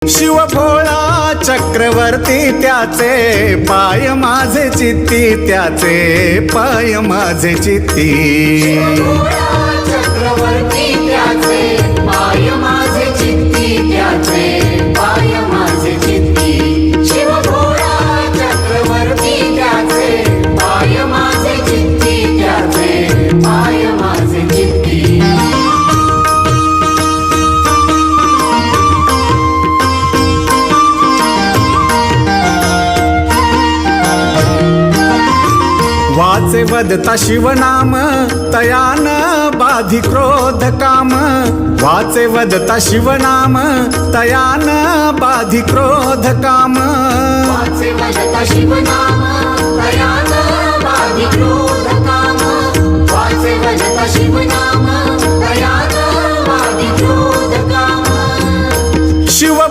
शिव भोळा चक्रवर्ती त्याचे पाय माझे चित्ती, त्याचे पाय माझे चित्ती। चक्रवर्ती त्याचे पाय माझे चित्ती, त्याचे पाय माझे चित्ती। शिव भोळा चक्रवर्ती त्याचे पाय माझे चित्ती, त्याचे पाय माझे चित्ती। वाचे वदता शिवनाम तयान बाधी क्रोध काम, वाचे वदता शिवनाम तयान बाधी क्रोध काम। वाचे वदता शिवनाम तयान बाधी क्रोध काम, वाचे वदता शिवनाम तयान बाधी क्रोध काम। शिव